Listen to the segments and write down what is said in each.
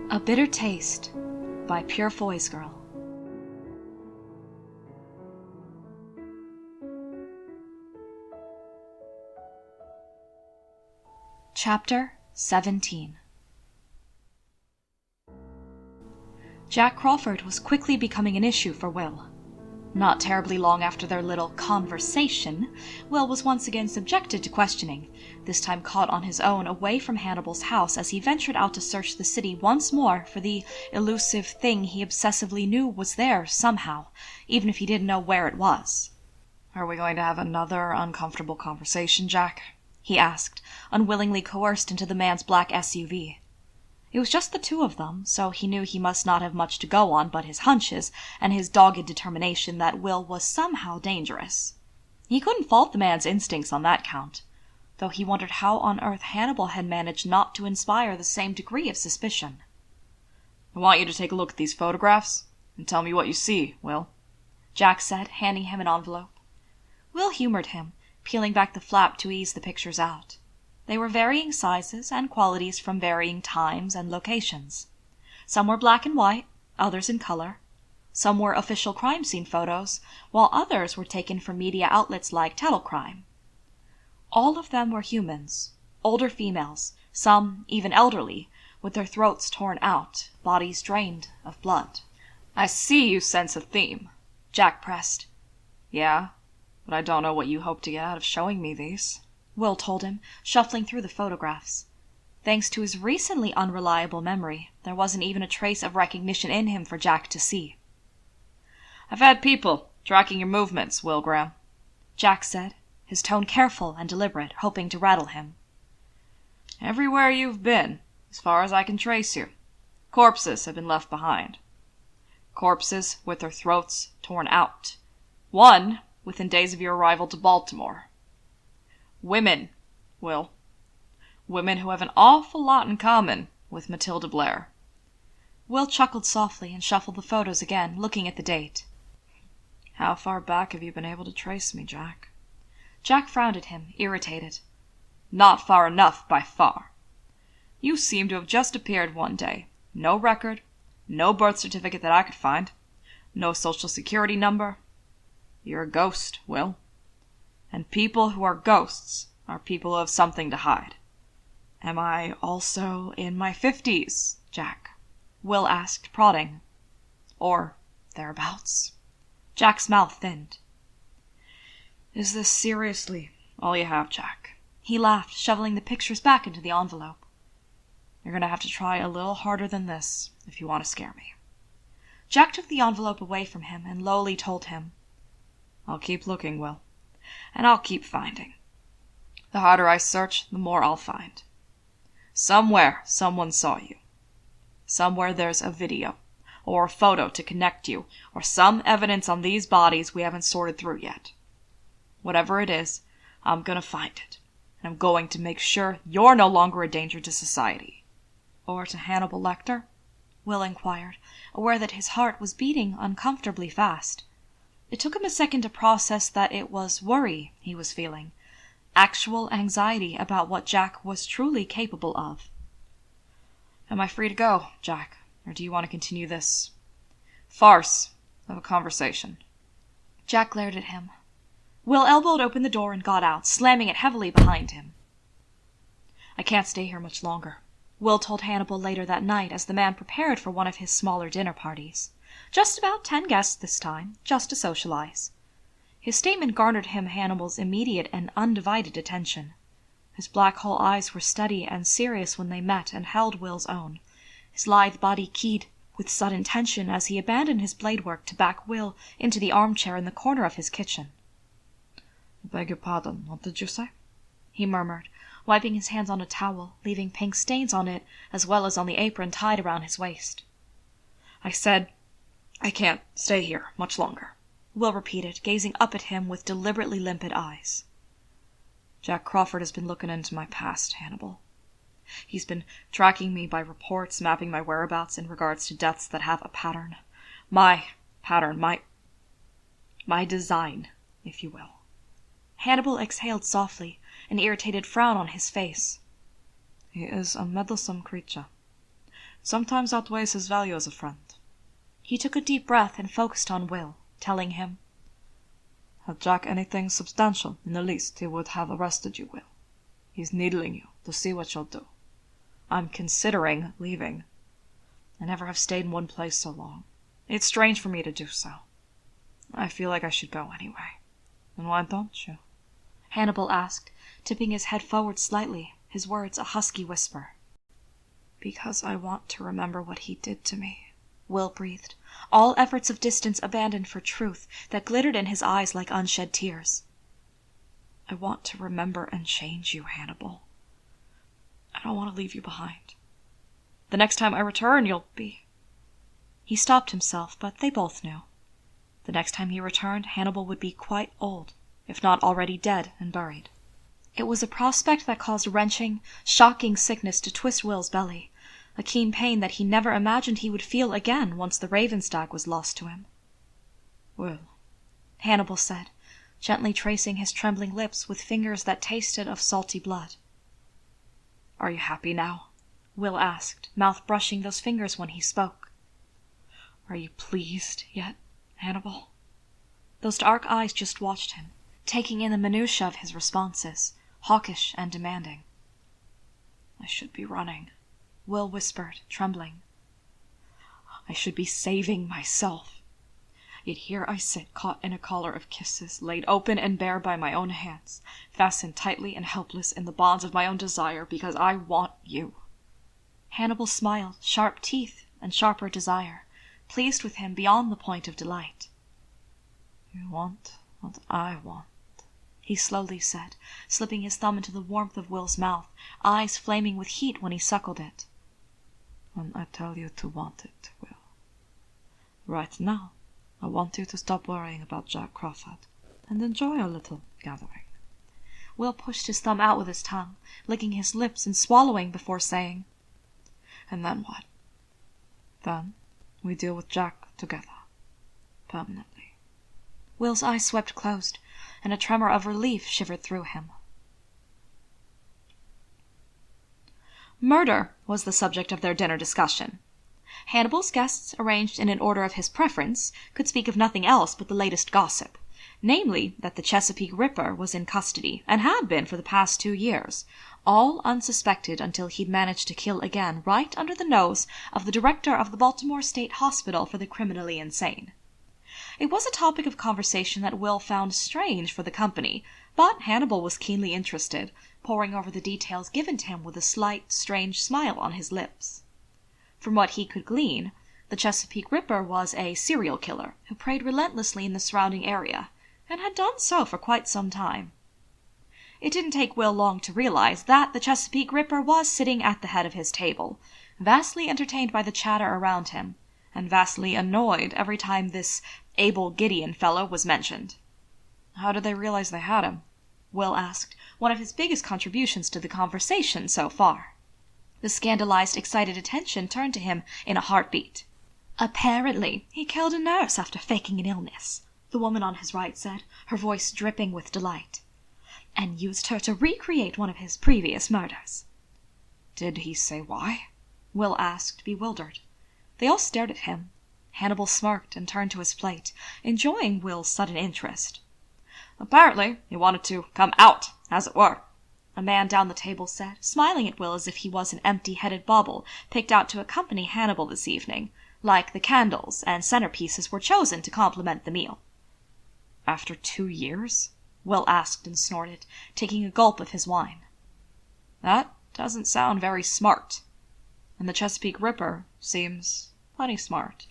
A Bitter Taste by Pure Voice Girl. Chapter 17. Jack Crawford was quickly becoming an issue for Will. Not terribly long after their little conversation, Will was once again subjected to questioning, this time caught on his own away from Hannibal's house as he ventured out to search the city once more for the elusive thing he obsessively knew was there somehow, even if he didn't know where it was. "Are we going to have another uncomfortable conversation, Jack?" he asked, unwillingly coerced into the man's black SUV. It was just the two of them, so he knew he must not have much to go on but his hunches and his dogged determination that Will was somehow dangerous. He couldn't fault the man's instincts on that count, though he wondered how on earth Hannibal had managed not to inspire the same degree of suspicion. "I want you to take a look at these photographs and tell me what you see, Will," Jack said, handing him an envelope. Will humored him, peeling back the flap to ease the pictures out. They were varying sizes and qualities from varying times and locations. Some were black and white, others in color. Some were official crime scene photos, while others were taken from media outlets like Telecrime. All of them were humans, older females, some even elderly, with their throats torn out, bodies drained of blood. "I see you sense a theme," Jack pressed. "Yeah, but I don't know what you hope to get out of showing me these," Will told him, shuffling through the photographs. Thanks to his recently unreliable memory, there wasn't even a trace of recognition in him for Jack to see. "I've had people tracking your movements, Will Graham," Jack said, his tone careful and deliberate, hoping to rattle him. "Everywhere you've been, as far as I can trace you, corpses have been left behind. Corpses with their throats torn out. One within days of your arrival to Baltimore. Women, Will. Women who have an awful lot in common with Matilda Blair." Will chuckled softly and shuffled the photos again, looking at the date. "How far back have you been able to trace me, Jack?" Jack frowned at him, irritated. "Not far enough, by far. You seem to have just appeared one day. No record, no birth certificate that I could find, no social security number. You're a ghost, Will. And people who are ghosts are people who have something to hide." "Am I also in my 50s, Jack?" Will asked, prodding. "Or thereabouts?" Jack's mouth thinned. "Is this seriously all you have, Jack?" He laughed, shoveling the pictures back into the envelope. "You're going to have to try a little harder than this if you want to scare me." Jack took the envelope away from him and lowly told him, "I'll keep looking, Will. And I'll keep finding. The harder I search, the more I'll find. Somewhere someone saw you. Somewhere there's a video, or a photo to connect you, or some evidence on these bodies we haven't sorted through yet. Whatever it is, I'm gonna find it, and I'm going to make sure you're no longer a danger to society." "Or to Hannibal Lecter?" Will inquired, aware that his heart was beating uncomfortably fast. It took him a second to process that it was worry he was feeling, actual anxiety about what Jack was truly capable of. "Am I free to go, Jack, or do you want to continue this farce of a conversation?" Jack glared at him. Will elbowed open the door and got out, slamming it heavily behind him. "I can't stay here much longer," Will told Hannibal later that night as the man prepared for one of his smaller dinner parties. Just about 10 guests this time, just to socialize. His statement garnered him Hannibal's immediate and undivided attention. His black hole eyes were steady and serious when they met and held Will's own, his lithe body keyed with sudden tension as he abandoned his blade work to back Will into the armchair in the corner of his kitchen. "I beg your pardon, what did you say?" he murmured, wiping his hands on a towel, leaving pink stains on it as well as on the apron tied around his waist. "I said I can't stay here much longer," Will repeated, gazing up at him with deliberately limpid eyes. "Jack Crawford has been looking into my past, Hannibal. He's been tracking me by reports, mapping my whereabouts in regards to deaths that have a pattern. My pattern, my design, if you will." Hannibal exhaled softly, an irritated frown on his face. "He is a meddlesome creature. sometimes outweighs his value as a friend. He took a deep breath and focused on Will, telling him, Had Jack anything substantial in the least, he would have arrested you, Will. He's needling you to see what you'll do. I'm considering leaving. I never have stayed in one place so long. It's strange for me to do so. I feel like I should go anyway. And why don't you? Hannibal asked, tipping his head forward slightly, his words a husky whisper. Because I want to remember what he did to me, Will breathed, all efforts of distance abandoned for truth that glittered in his eyes like unshed tears. I want to remember and change you, Hannibal. I don't want to leave you behind. The next time I return, you'll be... He stopped himself, but they both knew. The next time he returned, Hannibal would be quite old, if not already dead and buried. It was a prospect that caused wrenching, shocking sickness to twist Will's belly, a keen pain that he never imagined he would feel again once the Ravenstag was lost to him. Will, Hannibal said, gently tracing his trembling lips with fingers that tasted of salty blood. Are you happy now? Will asked, mouth brushing those fingers when he spoke. Are you pleased yet, Hannibal? Those dark eyes just watched him, taking in the minutiae of his responses, hawkish and demanding. I should be running, Will whispered, trembling. I should be saving myself. Yet here I sit, caught in a collar of kisses, laid open and bare by my own hands, fastened tightly and helpless in the bonds of my own desire, because I want you. Hannibal smiled, sharp teeth and sharper desire, pleased with him beyond the point of delight. You want what I want, he slowly said, slipping his thumb into the warmth of Will's mouth, eyes flaming with heat when he suckled it. When I tell you to want it, Will. Right now, I want you to stop worrying about Jack Crawford and enjoy our little gathering. Will pushed his thumb out with his tongue, licking his lips and swallowing before saying, And then what? Then we deal with Jack together, permanently. Will's eyes swept closed, and a tremor of relief shivered through him. Murder was the subject of their dinner discussion. Hannibal's guests, arranged in an order of his preference, could speak of nothing else but the latest gossip, namely that the Chesapeake Ripper was in custody, and had been for the past 2 years, all unsuspected until he'd managed to kill again right under the nose of the director of the Baltimore State Hospital for the Criminally Insane. It was a topic of conversation that Will found strange for the company, but Hannibal was keenly interested, poring over the details given to him with a slight, strange smile on his lips. From what he could glean, the Chesapeake Ripper was a serial killer who preyed relentlessly in the surrounding area, and had done so for quite some time. It didn't take Will long to realize that the Chesapeake Ripper was sitting at the head of his table, vastly entertained by the chatter around him, and vastly annoyed every time this Abel Gideon fellow was mentioned. How did they realize they had him? Will asked, one of his biggest contributions to the conversation so far. The scandalized, excited attention turned to him in a heartbeat. Apparently, he killed a nurse after faking an illness, the woman on his right said, her voice dripping with delight, and used her to recreate one of his previous murders. Did he say why? Will asked, bewildered. They all stared at him. Hannibal smirked and turned to his plate, enjoying Will's sudden interest. Apparently, he wanted to come out, as it were, a man down the table said, smiling at Will as if he was an empty-headed bauble picked out to accompany Hannibal this evening, like the candles and centerpieces were chosen to complement the meal. After 2 years? Will asked and snorted, taking a gulp of his wine. That doesn't sound very smart. And the Chesapeake Ripper seems plenty smart.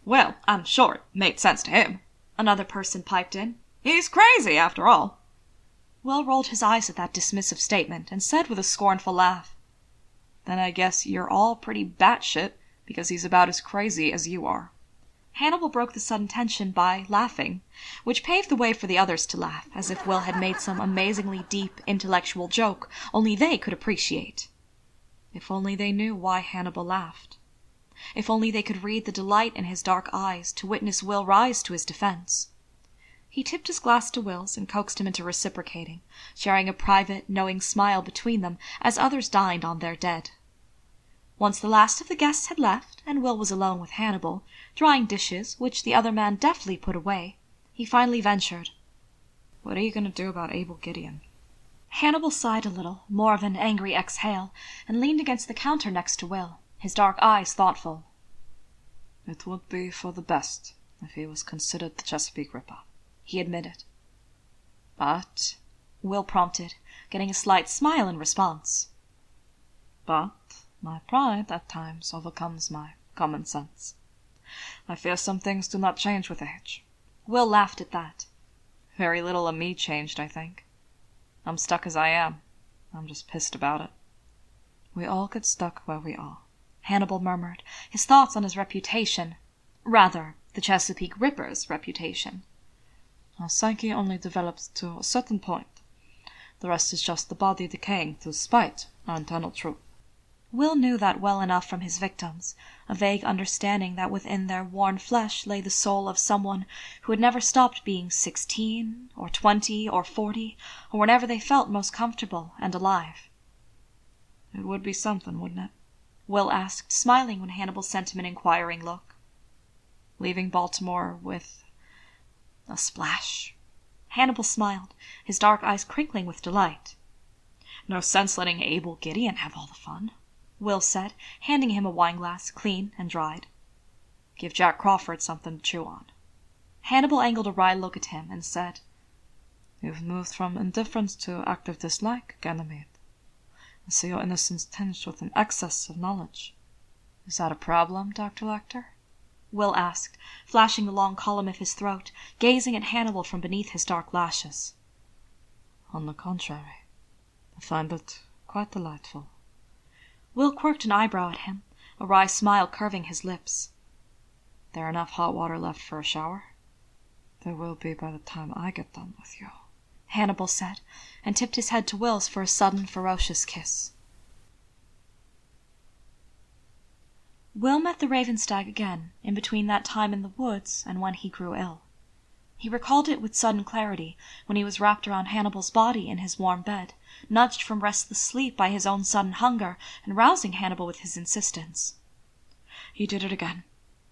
Well, I'm sure it made sense to him, another person piped in. He's crazy, after all. Will rolled his eyes at that dismissive statement and said with a scornful laugh, Then I guess you're all pretty batshit, because he's about as crazy as you are. Hannibal broke the sudden tension by laughing, which paved the way for the others to laugh, as if Will had made some amazingly deep, intellectual joke only they could appreciate. If only they knew why Hannibal laughed. If only they could read the delight in his dark eyes to witness Will rise to his defense. He tipped his glass to Will's and coaxed him into reciprocating, sharing a private, knowing smile between them as others dined on their dead. Once the last of the guests had left, and Will was alone with Hannibal, drying dishes, which the other man deftly put away, he finally ventured, "What are you going to do about Abel Gideon?" Hannibal sighed a little, more of an angry exhale, and leaned against the counter next to Will, his dark eyes thoughtful. "It would be for the best if he was considered the Chesapeake Ripper," he admitted. "But," Will prompted, getting a slight smile in response. "But my pride at times overcomes my common sense. I fear some things do not change with age." Will laughed at that. "Very little of me changed, I think. I'm stuck as I am. I'm just pissed about it." "We all get stuck where we are," Hannibal murmured, his thoughts on his reputation. Rather, the Chesapeake Ripper's reputation. "Our psyche only develops to a certain point. The rest is just the body decaying to spite our internal truth." Will knew that well enough from his victims, a vague understanding that within their worn flesh lay the soul of someone who had never stopped being 16, or 20, or 40, or whenever they felt most comfortable and alive. "It would be something, wouldn't it?" Will asked, smiling when Hannibal sent him an inquiring look. "Leaving Baltimore with a splash?" Hannibal smiled, his dark eyes crinkling with delight. "No sense letting Abel Gideon have all the fun," Will said, handing him a wineglass, clean and dried. "Give Jack Crawford something to chew on." Hannibal angled a wry look at him and said, "You've moved from indifference to active dislike, Ganymede. I see your innocence tinged with an excess of knowledge. Is that a problem, Dr. Lecter?" Will asked, flashing the long column of his throat, gazing at Hannibal from beneath his dark lashes. "On the contrary, I find it quite delightful." Will quirked an eyebrow at him, a wry smile curving his lips. "There enough hot water left for a shower?" "There will be by the time I get done with you," Hannibal said, and tipped his head to Will's for a sudden, ferocious kiss. Will met the Ravenstag again, in between that time in the woods and when he grew ill. He recalled it with sudden clarity when he was wrapped around Hannibal's body in his warm bed, nudged from restless sleep by his own sudden hunger, and rousing Hannibal with his insistence. "He did it again,"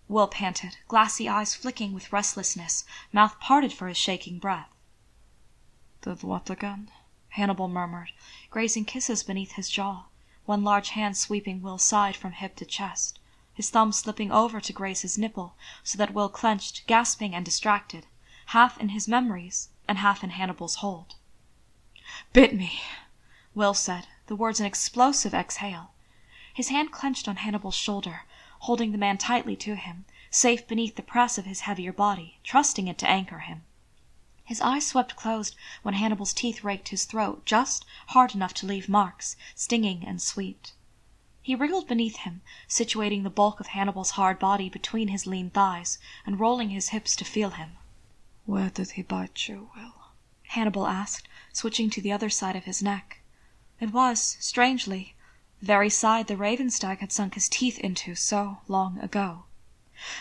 Will panted, glassy eyes flicking with restlessness, mouth parted for his shaking breath. "Did what again?" Hannibal murmured, grazing kisses beneath his jaw, one large hand sweeping Will's side from hip to chest, his thumb slipping over to graze his nipple, so that Will clenched, gasping and distracted, half in his memories and half in Hannibal's hold. "Bit me," Will said, the words an explosive exhale. His hand clenched on Hannibal's shoulder, holding the man tightly to him, safe beneath the press of his heavier body, trusting it to anchor him. His eyes swept closed when Hannibal's teeth raked his throat, just hard enough to leave marks, stinging and sweet. He wriggled beneath him, situating the bulk of Hannibal's hard body between his lean thighs, and rolling his hips to feel him. "Where did he bite you, Will?" Hannibal asked, switching to the other side of his neck. It was, strangely, the very side the Ravenstag had sunk his teeth into so long ago.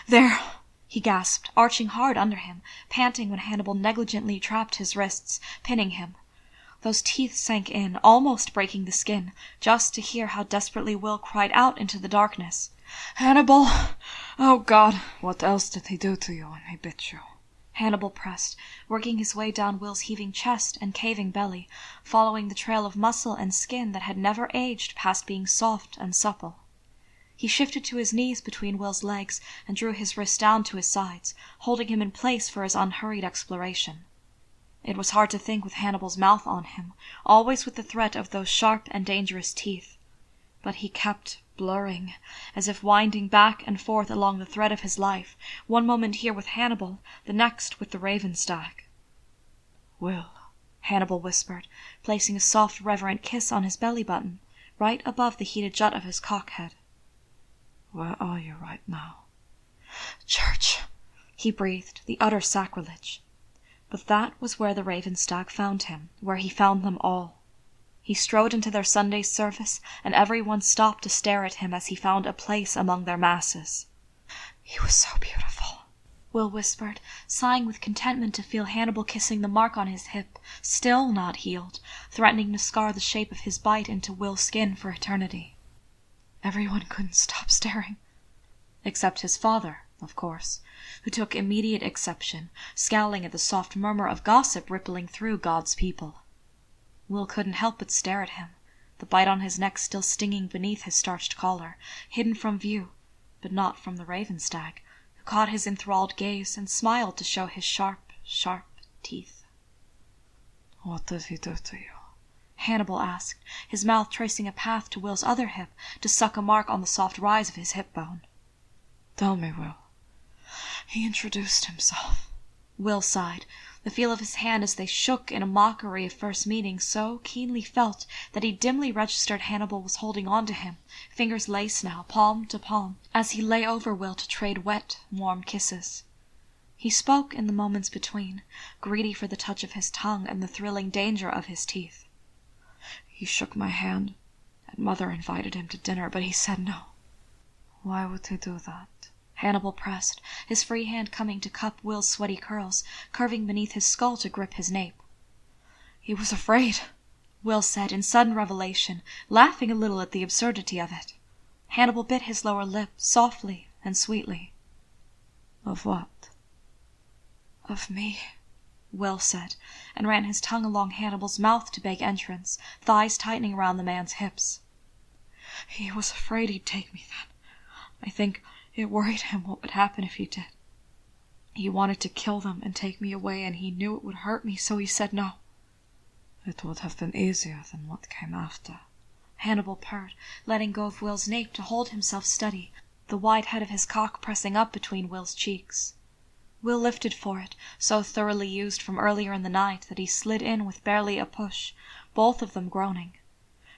"There!" he gasped, arching hard under him, panting when Hannibal negligently trapped his wrists, pinning him. Those teeth sank in, almost breaking the skin, just to hear how desperately Will cried out into the darkness. "Hannibal! Oh, God! What else did he do to you when he bit you?" Hannibal pressed, working his way down Will's heaving chest and caving belly, following the trail of muscle and skin that had never aged past being soft and supple. He shifted to his knees between Will's legs and drew his wrists down to his sides, holding him in place for his unhurried exploration. It was hard to think with Hannibal's mouth on him, always with the threat of those sharp and dangerous teeth. But he kept blurring, as if winding back and forth along the thread of his life, one moment here with Hannibal, the next with the Ravenstag. "Will," Hannibal whispered, placing a soft, reverent kiss on his belly button, right above the heated jut of his cockhead. "Where are you right now?" "Church," he breathed, the utter sacrilege. But that was where the Ravenstag found him, where he found them all. He strode into their Sunday service, and everyone stopped to stare at him as he found a place among their masses. "He was so beautiful," Will whispered, sighing with contentment to feel Hannibal kissing the mark on his hip, still not healed, threatening to scar the shape of his bite into Will's skin for eternity. Everyone couldn't stop staring. Except his father, of course, who took immediate exception, scowling at the soft murmur of gossip rippling through God's people. Will couldn't help but stare at him, the bite on his neck still stinging beneath his starched collar, hidden from view, but not from the Ravenstag, who caught his enthralled gaze and smiled to show his sharp, sharp teeth. What did he do to you? Hannibal asked, his mouth tracing a path to Will's other hip to suck a mark on the soft rise of his hip bone. Tell me, Will. He introduced himself. Will sighed, the feel of his hand as they shook in a mockery of first meeting so keenly felt that he dimly registered Hannibal was holding on to him, fingers laced now, palm to palm, as he lay over Will to trade wet, warm kisses. He spoke in the moments between, greedy for the touch of his tongue and the thrilling danger of his teeth. He shook my hand, and Mother invited him to dinner, but he said no. Why would he do that? Hannibal pressed, his free hand coming to cup Will's sweaty curls, curving beneath his skull to grip his nape. He was afraid, Will said in sudden revelation, laughing a little at the absurdity of it. Hannibal bit his lower lip, softly and sweetly. Of what? Of me, Will said, and ran his tongue along Hannibal's mouth to beg entrance, thighs tightening around the man's hips. He was afraid he'd take me then. I think it worried him what would happen if he did. He wanted to kill them and take me away, and he knew it would hurt me, so he said no. It would have been easier than what came after. Hannibal purred, letting go of Will's nape to hold himself steady, the wide head of his cock pressing up between Will's cheeks. Will lifted for it, so thoroughly used from earlier in the night that he slid in with barely a push, both of them groaning.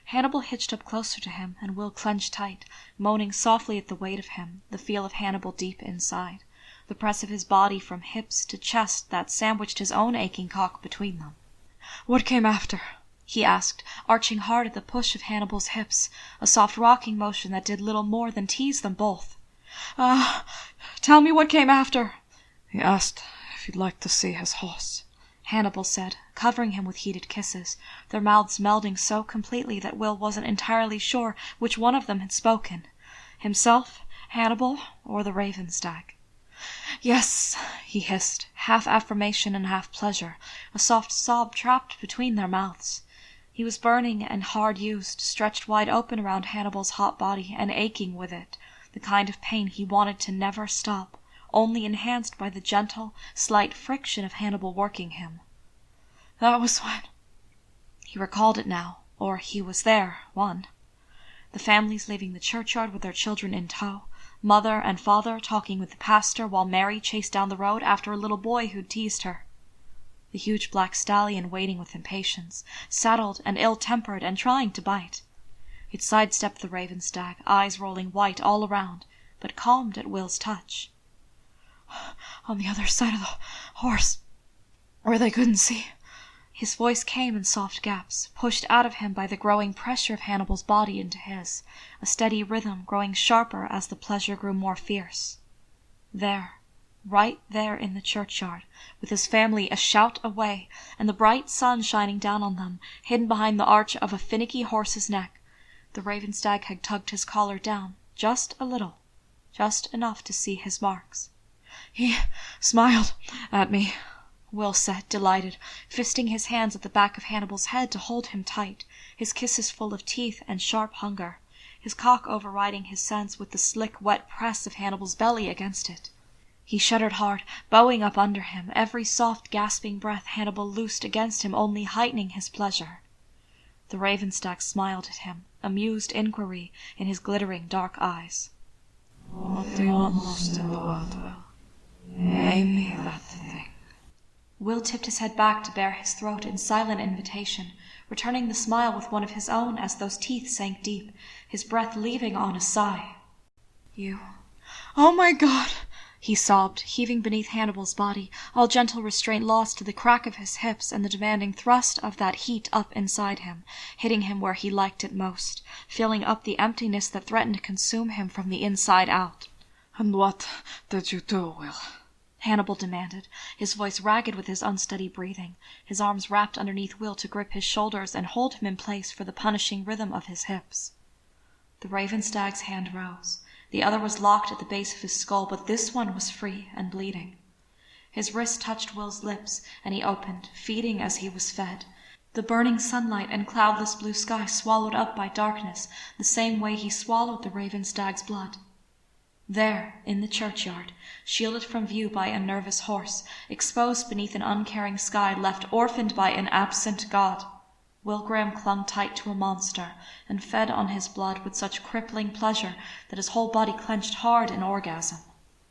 Hannibal hitched up closer to him, and Will clenched tight, moaning softly at the weight of him, the feel of Hannibal deep inside, the press of his body from hips to chest that sandwiched his own aching cock between them. "What came after?" he asked, arching hard at the push of Hannibal's hips, a soft rocking motion that did little more than tease them both. Tell me what came after." He asked if you'd like to see his horse, Hannibal said, covering him with heated kisses, their mouths melding so completely that Will wasn't entirely sure which one of them had spoken, himself, Hannibal, or the Ravenstag. "Yes," he hissed, half affirmation and half pleasure, a soft sob trapped between their mouths. He was burning and hard-used, stretched wide open around Hannibal's hot body and aching with it, the kind of pain he wanted to never stop, only enhanced by the gentle, slight friction of Hannibal working him. That was when... He recalled it now, or he was there, one. The families leaving the churchyard with their children in tow, mother and father talking with the pastor while Mary chased down the road after a little boy who'd teased her. The huge black stallion waiting with impatience, saddled and ill-tempered and trying to bite. It sidestepped the Ravenstag, eyes rolling white all around, but calmed at Will's touch. On the other side of the horse, where they couldn't see. His voice came in soft gaps, pushed out of him by the growing pressure of Hannibal's body into his, a steady rhythm growing sharper as the pleasure grew more fierce. There, right there in the churchyard, with his family a shout away, and the bright sun shining down on them, hidden behind the arch of a finicky horse's neck, the Ravenstag had tugged his collar down, just a little, just enough to see his marks. He smiled at me, Will said, delighted, fisting his hands at the back of Hannibal's head to hold him tight, his kisses full of teeth and sharp hunger, his cock overriding his sense with the slick, wet press of Hannibal's belly against it. He shuddered hard, bowing up under him, every soft, gasping breath Hannibal loosed against him only heightening his pleasure. The Ravenstag smiled at him, amused inquiry in his glittering dark eyes. What do you want most in the world, Will? Name me that thing. Will tipped his head back to bare his throat in silent invitation, returning the smile with one of his own as those teeth sank deep, his breath leaving on a sigh. You... Oh my God! He sobbed, heaving beneath Hannibal's body, all gentle restraint lost to the crack of his hips and the demanding thrust of that heat up inside him, hitting him where he liked it most, filling up the emptiness that threatened to consume him from the inside out. And what did you do, Will? Hannibal demanded, his voice ragged with his unsteady breathing, his arms wrapped underneath Will to grip his shoulders and hold him in place for the punishing rhythm of his hips. The Ravenstag's hand rose. The other was locked at the base of his skull, but this one was free and bleeding. His wrist touched Will's lips, and he opened, feeding as he was fed. The burning sunlight and cloudless blue sky swallowed up by darkness, the same way he swallowed the Ravenstag's blood. There, in the churchyard, shielded from view by a nervous horse, exposed beneath an uncaring sky, left orphaned by an absent God, Will Graham clung tight to a monster and fed on his blood with such crippling pleasure that his whole body clenched hard in orgasm.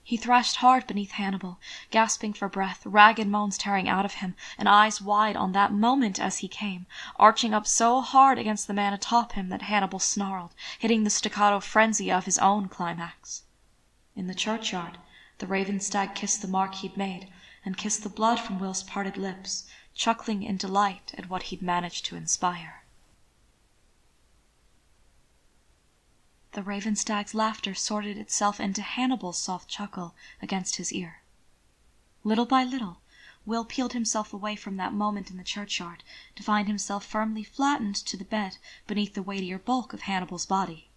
He thrashed hard beneath Hannibal, gasping for breath, ragged moans tearing out of him, and eyes wide on that moment as he came, arching up so hard against the man atop him that Hannibal snarled, hitting the staccato frenzy of his own climax. In the churchyard, the Ravenstag kissed the mark he'd made, and kissed the blood from Will's parted lips, chuckling in delight at what he'd managed to inspire. The Ravenstag's laughter sorted itself into Hannibal's soft chuckle against his ear. Little by little, Will peeled himself away from that moment in the churchyard, to find himself firmly flattened to the bed beneath the weightier bulk of Hannibal's body.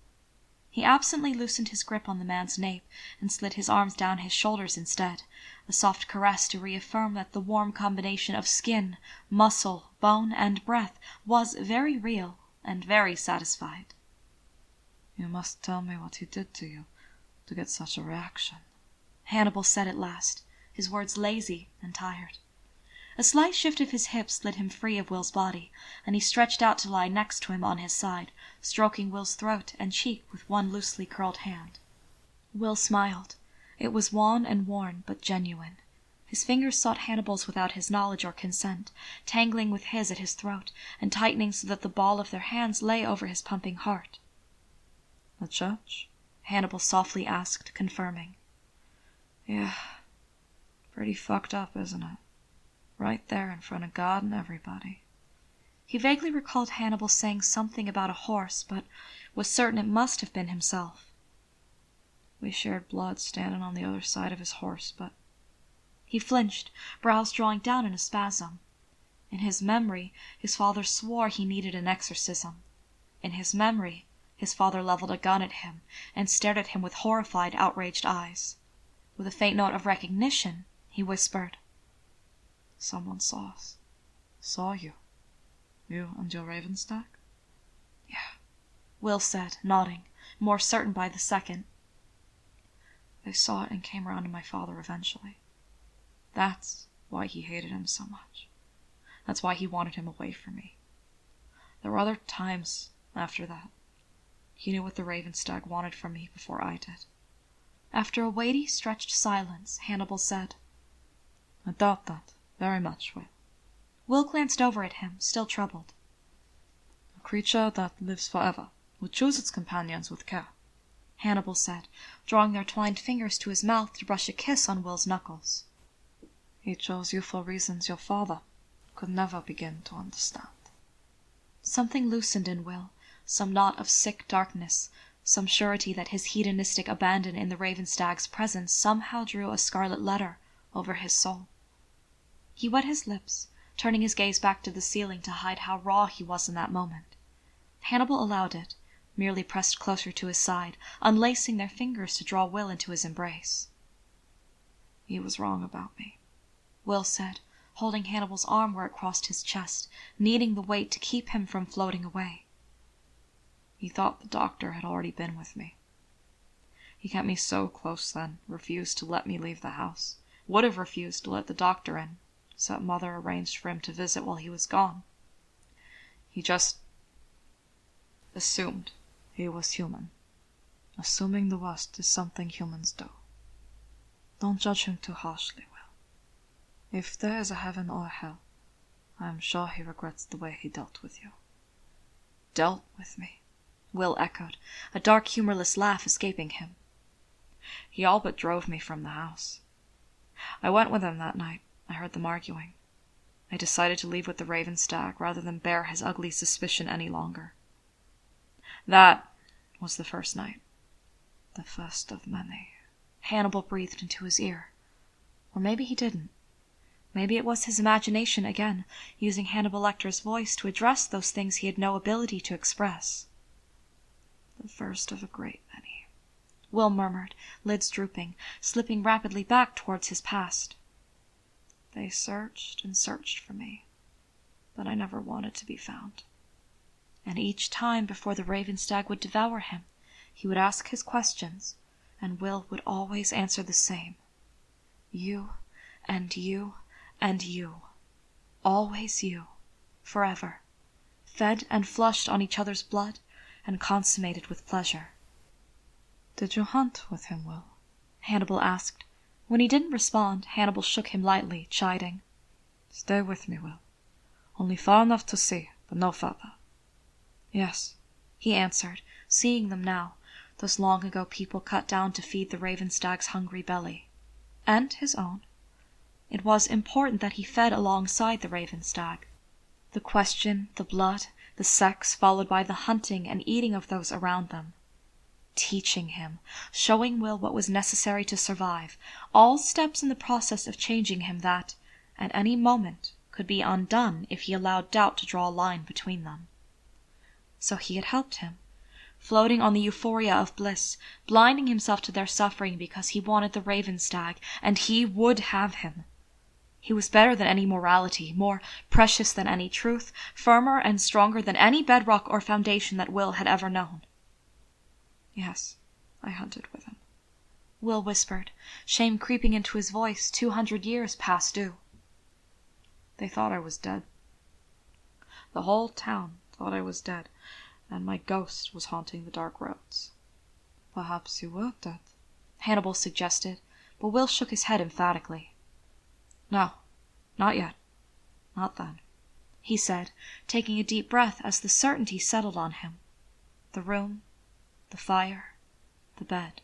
He absently loosened his grip on the man's nape and slid his arms down his shoulders instead, a soft caress to reaffirm that the warm combination of skin, muscle, bone, and breath was very real and very satisfied. You must tell me what he did to you to get such a reaction, Hannibal said at last, his words lazy and tired. A slight shift of his hips slid him free of Will's body, and he stretched out to lie next to him on his side, stroking Will's throat and cheek with one loosely curled hand. Will smiled. It was wan and worn, but genuine. His fingers sought Hannibal's without his knowledge or consent, tangling with his at his throat, and tightening so that the ball of their hands lay over his pumping heart. The church? Hannibal softly asked, confirming. Yeah. Pretty fucked up, isn't it? Right there in front of God and everybody. He vaguely recalled Hannibal saying something about a horse, but was certain it must have been himself. We shared blood standing on the other side of his horse, but... He flinched, brows drawing down in a spasm. In his memory, his father swore he needed an exorcism. In his memory, his father leveled a gun at him and stared at him with horrified, outraged eyes. With a faint note of recognition, he whispered, Someone saw us. Saw you. You and your Ravenstag? Yeah, Will said, nodding, more certain by the second. They saw it and came around to my father eventually. That's why he hated him so much. That's why he wanted him away from me. There were other times after that. He knew what the Ravenstag wanted from me before I did. After a weighty, stretched silence, Hannibal said, I doubt that very much, Will. Will glanced over at him, still troubled. A creature that lives forever would choose its companions with care, Hannibal said, drawing their twined fingers to his mouth to brush a kiss on Will's knuckles. He chose you for reasons your father could never begin to understand. Something loosened in Will, some knot of sick darkness, some surety that his hedonistic abandon in the Ravenstag's presence somehow drew a scarlet letter over his soul. He wet his lips, turning his gaze back to the ceiling to hide how raw he was in that moment. Hannibal allowed it, merely pressed closer to his side, unlacing their fingers to draw Will into his embrace. He was wrong about me, Will said, holding Hannibal's arm where it crossed his chest, needing the weight to keep him from floating away. He thought the doctor had already been with me. He kept me so close then, refused to let me leave the house, would have refused to let the doctor in, so that Mother arranged for him to visit while he was gone. He just assumed he was human. Assuming the worst is something humans do. Don't judge him too harshly, Will. If there is a heaven or a hell, I am sure he regrets the way he dealt with you. Dealt with me, Will echoed, a dark, humorless laugh escaping him. He all but drove me from the house. I went with him that night. I heard them arguing. I decided to leave with the Ravenstag rather than bear his ugly suspicion any longer. That was the first night. The first of many. Hannibal breathed into his ear. Or maybe he didn't. Maybe it was his imagination again, using Hannibal Lecter's voice to address those things he had no ability to express. The first of a great many," Will murmured, lids drooping, slipping rapidly back towards his past. "They searched and searched for me, but I never wanted to be found." And each time before the Ravenstag would devour him, he would ask his questions, and Will would always answer the same. You, and you, and you. Always you. Forever. Fed and flushed on each other's blood, and consummated with pleasure. "Did you hunt with him, Will?" Hannibal asked. When he didn't respond, Hannibal shook him lightly, chiding. "Stay with me, Will. Only far enough to see, but no further." "Yes," he answered, seeing them now, those long-ago people cut down to feed the Ravenstag's hungry belly. And his own. It was important that he fed alongside the Ravenstag. The question, the blood, the sex, followed by the hunting and eating of those around them. Teaching him, showing Will what was necessary to survive, all steps in the process of changing him that, at any moment, could be undone if he allowed doubt to draw a line between them. So he had helped him, floating on the euphoria of bliss, blinding himself to their suffering because he wanted the Ravenstag, and he would have him. He was better than any morality, more precious than any truth, firmer and stronger than any bedrock or foundation that Will had ever known. "Yes, I hunted with him," Will whispered, shame creeping into his voice 200 years past due. "They thought I was dead. The whole town thought I was dead, and my ghost was haunting the dark roads." "Perhaps you were dead," Hannibal suggested, but Will shook his head emphatically. "No, not yet. Not then," he said, taking a deep breath as the certainty settled on him. The room, the fire, the bed.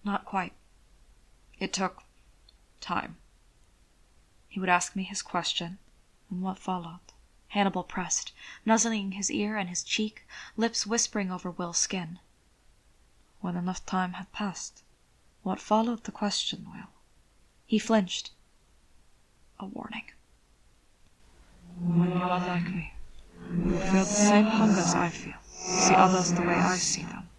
"Not quite. It took time." He would ask me his question. "And what followed?" Hannibal pressed, nuzzling his ear and his cheek, lips whispering over Will's skin. "When enough time had passed, what followed the question, Will?" He flinched. "A warning. When you are like me, you will feel the same hunger as I feel, to see others the way I see them.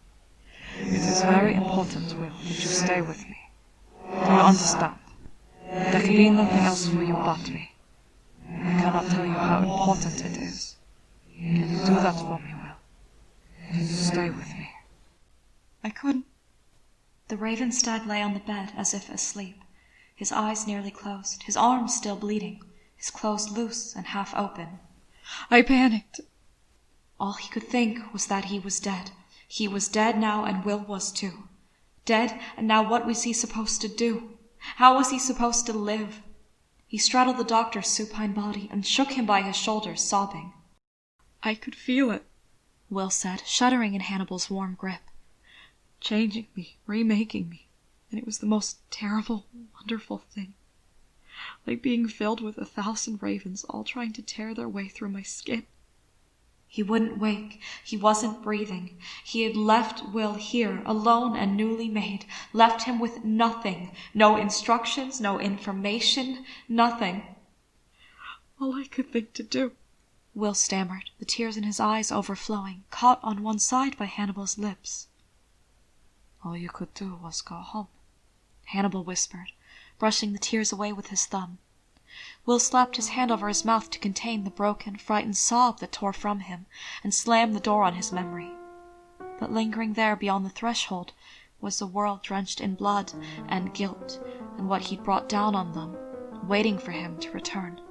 It is very important, Will, that you stay with me. Do you understand? There can be nothing else for you but me. I cannot tell you how important it is. Can you do that for me, Will? Can you stay with me?" I couldn't. The Ravenstag lay on the bed as if asleep, his eyes nearly closed, his arms still bleeding, his clothes loose and half open. I panicked. All he could think was that he was dead. He was dead now, and Will was too. Dead, and now what was he supposed to do? How was he supposed to live? He straddled the doctor's supine body and shook him by his shoulders, sobbing. "I could feel it," Will said, shuddering in Hannibal's warm grip. "Changing me, remaking me, and it was the most terrible, wonderful thing. Like being filled with 1,000 ravens, all trying to tear their way through my skin." He wouldn't wake. He wasn't breathing. He had left Will here, alone and newly made, left him with nothing, no instructions, no information, nothing. "All I could think to do," Will stammered, the tears in his eyes overflowing, caught on one side by Hannibal's lips. "All you could do was go home," Hannibal whispered, brushing the tears away with his thumb. Will slapped his hand over his mouth to contain the broken, frightened sob that tore from him, and slammed the door on his memory. But lingering there beyond the threshold was the world drenched in blood and guilt, and what he'd brought down on them, waiting for him to return.